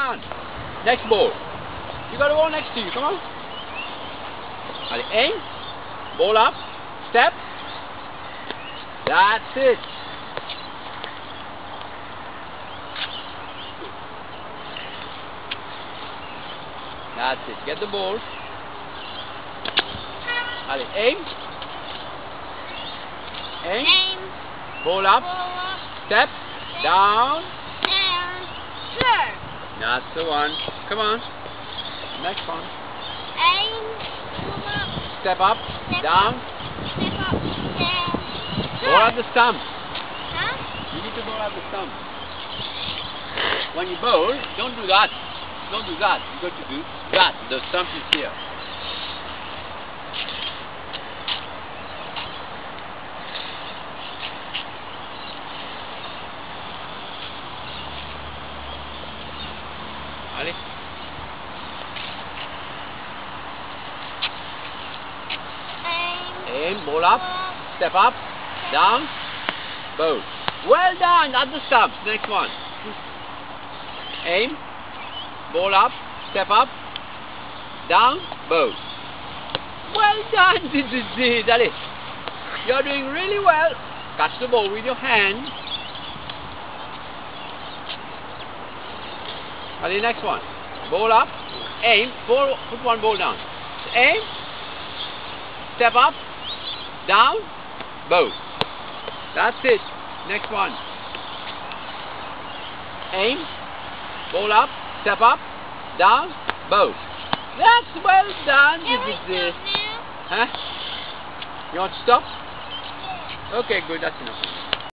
done. Next ball. You got a ball next to you. Come on. Allez, aim. Ball up. Step. That's it. That's it. Get the ball. Allez, aim. Aim. Ball up. Step. Down. Sure. That's the one. Come on. Next one. Aim. Step up. Down. Step up. Down. Ball at the stump. Huh? You need to bowl at the stump. When you bowl, don't do that. Don't do that. You got to do that. The stump is here. Allez. Aim, ball up, step up, down, bowl. Well done, at the stump. Next one. Aim, ball up, step up, down, bowl. Well done, this is it. Allez. You're doing really well. Catch the ball with your hand. Allez, next one. Ball up, aim, put one ball down. Aim, step up, down, bow. That's it. Next one. Aim, ball up, step up, down, bow. That's well done. Can This we is it. stop now? Huh? You want to stop? Okay, good. That's enough.